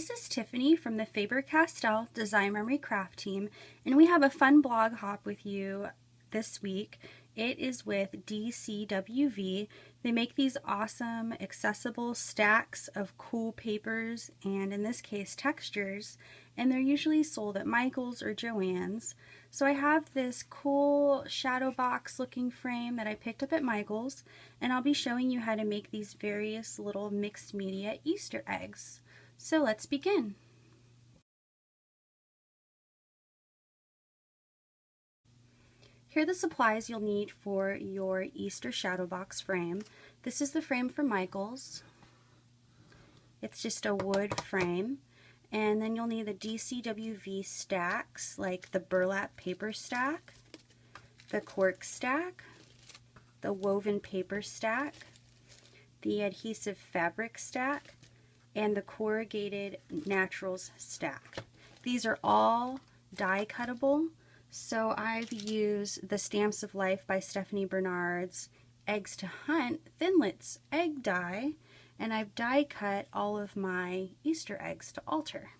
This is Tiffany from the Faber-Castell Design Memory Craft team, and we have a fun blog hop with you this week. It is with DCWV. They make these awesome accessible stacks of cool papers and in this case textures, and they're usually sold at Michael's or Joann's. So I have this cool shadow box looking frame that I picked up at Michael's, and I'll be showing you how to make these various little mixed media Easter eggs. So let's begin. Here are the supplies you'll need for your Easter shadow box frame. This is the frame from Michael's. It's just a wood frame. And then you'll need the DCWV stacks, like the burlap paper stack, the cork stack, the woven paper stack, the adhesive fabric stack, and the corrugated naturals stack. These are all die cuttable, so I've used the Stamps of Life by Stephanie Bernard's Eggs to Hunt Thinlits egg die, and I've die cut all of my Easter eggs to altar.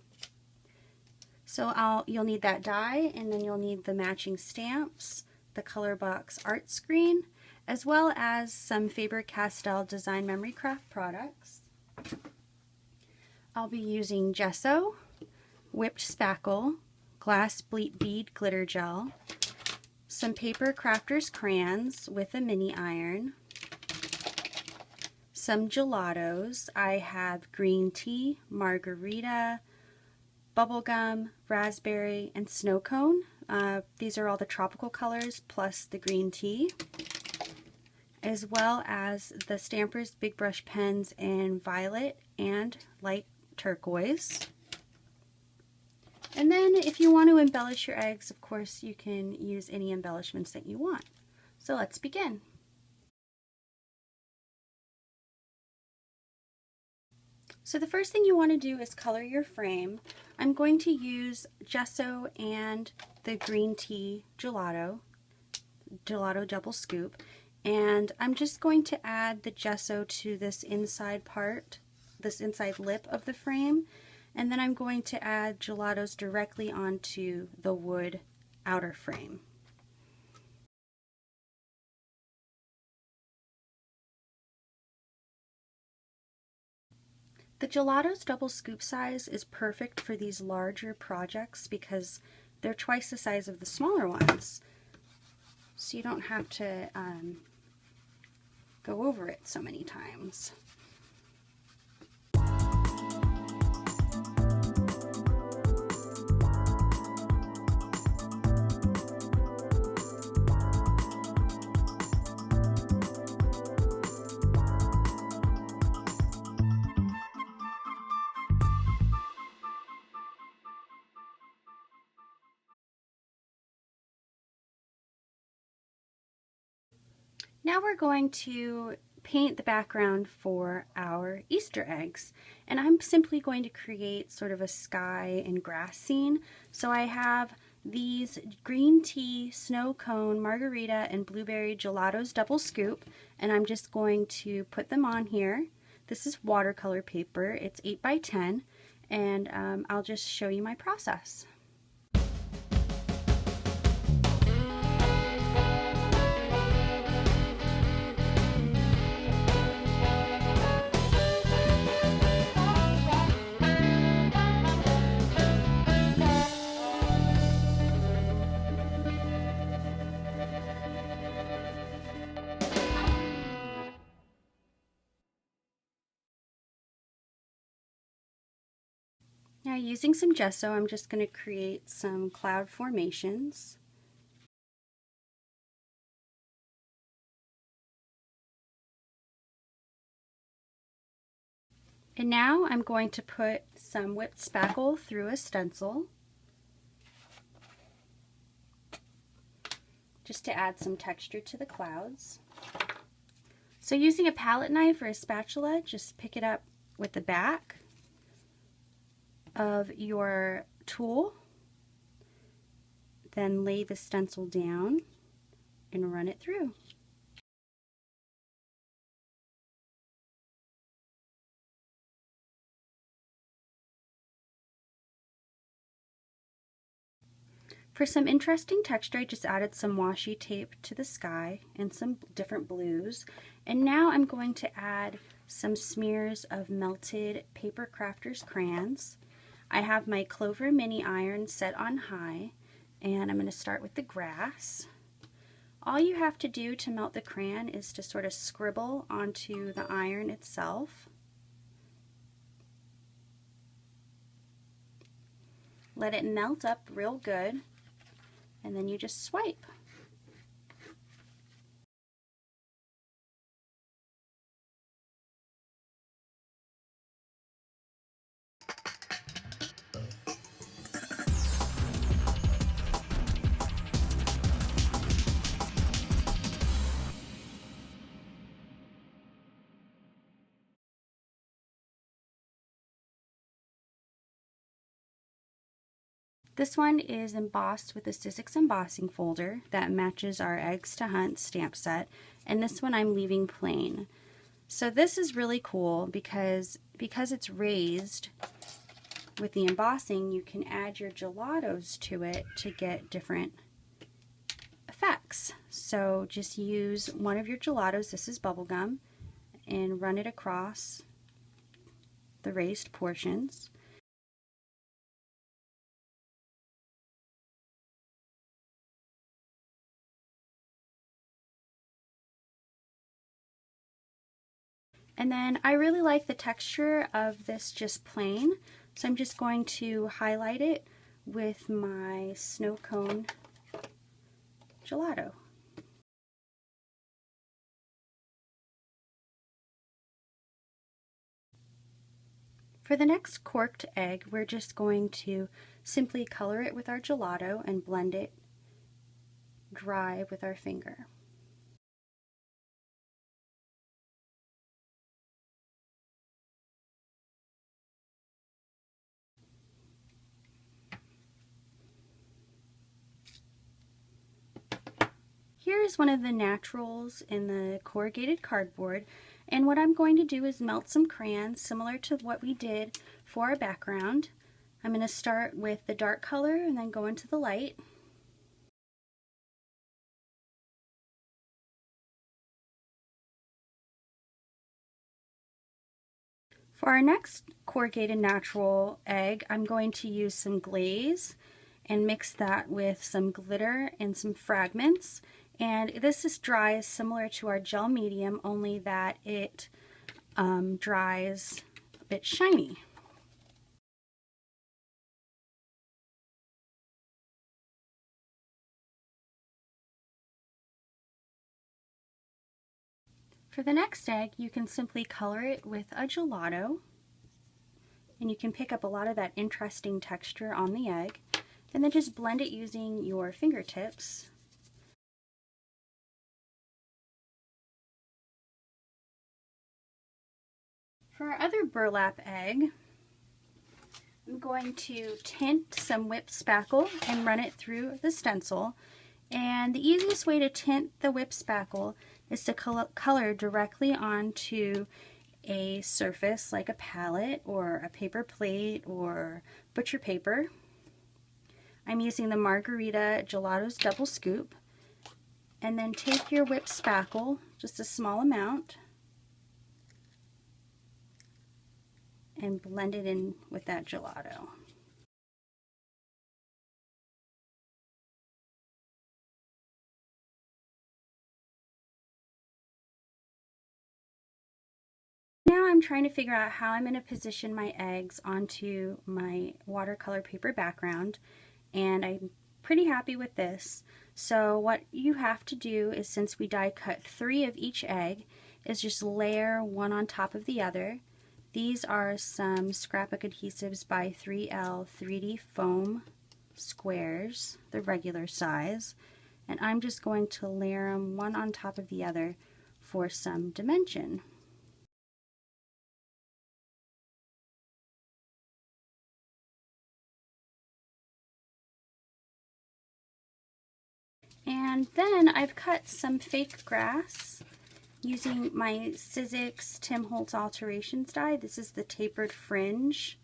So you'll need that die, and then you'll need the matching stamps, the color box art screen, as well as some Faber-Castell Design Memory Craft products. I'll be using gesso, whipped spackle, glass bead glitter gel, some paper crafter's crayons with a mini iron, some gelatos. I have green tea, margarita, bubblegum, raspberry, and snow cone. These are all the tropical colors plus the green tea, as well as the Stampers Big Brush pens in violet and light turquoise. And then if you want to embellish your eggs, of course you can use any embellishments that you want. So let's begin. So the first thing you want to do is color your frame. I'm going to use gesso and the green tea gelato double scoop, and I'm just going to add the gesso to this inside part, this inside lip of the frame, and then I'm going to add gelatos directly onto the wood outer frame. The gelatos double scoop size is perfect for these larger projects because they're twice the size of the smaller ones, so you don't have to go over it so many times. Now we're going to paint the background for our Easter eggs, and I'm simply going to create sort of a sky and grass scene. So I have these green tea, snow cone, margarita, and blueberry gelatos double scoop, and I'm just going to put them on here. This is watercolor paper. It's 8 by 10, and I'll just show you my process. Now, using some gesso, I'm just going to create some cloud formations. And now I'm going to put some whipped spackle through a stencil, just to add some texture to the clouds. So using a palette knife or a spatula, just pick it up with the back of your tool, then lay the stencil down and run it through. For some interesting texture, I just added some washi tape to the sky and some different blues. And now I'm going to add some smears of melted Paper Crafters crayons. I have my Clover mini iron set on high, and I'm going to start with the grass. All you have to do to melt the crayon is to sort of scribble onto the iron itself. Let it melt up real good, and then you just swipe. This one is embossed with a Sizzix embossing folder that matches our Eggs to Hunt stamp set, and this one I'm leaving plain. So this is really cool because it's raised with the embossing, you can add your gelatos to it to get different effects. So just use one of your gelatos, this is bubblegum, and run it across the raised portions. And then I really like the texture of this just plain, so I'm just going to highlight it with my snow cone gelato. For the next corked egg, we're just going to simply color it with our gelato and blend it dry with our finger. Here's one of the naturals in the corrugated cardboard, and what I'm going to do is melt some crayons similar to what we did for our background. I'm going to start with the dark color and then go into the light. For our next corrugated natural egg, I'm going to use some glaze and mix that with some glitter and some fragments. And this is dries similar to our gel medium, only that it dries a bit shiny. For the next egg, you can simply color it with a gelato, and you can pick up a lot of that interesting texture on the egg, and then just blend it using your fingertips. For our other burlap egg, I'm going to tint some whipped spackle and run it through the stencil. And the easiest way to tint the whipped spackle is to color directly onto a surface like a palette or a paper plate or butcher paper. I'm using the Margarita Gelato's Double Scoop. And then take your whipped spackle, just a small amount, and blend it in with that gelato. Now I'm trying to figure out how I'm going to position my eggs onto my watercolor paper background, and I'm pretty happy with this. So what you have to do is, since we die cut 3 of each egg, is just layer one on top of the other. These are some scrapbook adhesives by 3L 3D foam squares, the regular size, and I'm just going to layer them one on top of the other for some dimension. And then I've cut some fake grass using my Sizzix Tim Holtz Alterations die. This is the tapered fringe.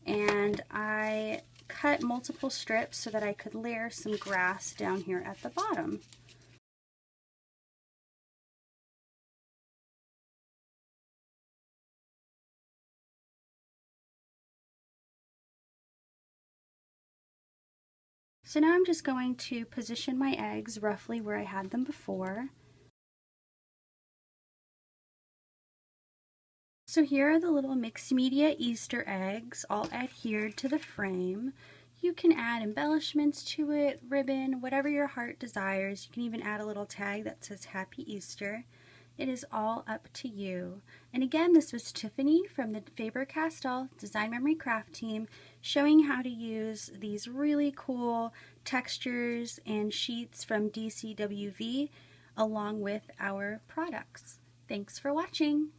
And I cut multiple strips so that I could layer some grass down here at the bottom. So now I'm just going to position my eggs roughly where I had them before. So here are the little mixed media Easter eggs all adhered to the frame. You can add embellishments to it, ribbon, whatever your heart desires. You can even add a little tag that says Happy Easter. It is all up to you. And again, this was Tiffany from the Faber-Castell Design Memory Craft team showing how to use these really cool textures and sheets from DCWV along with our products. Thanks for watching.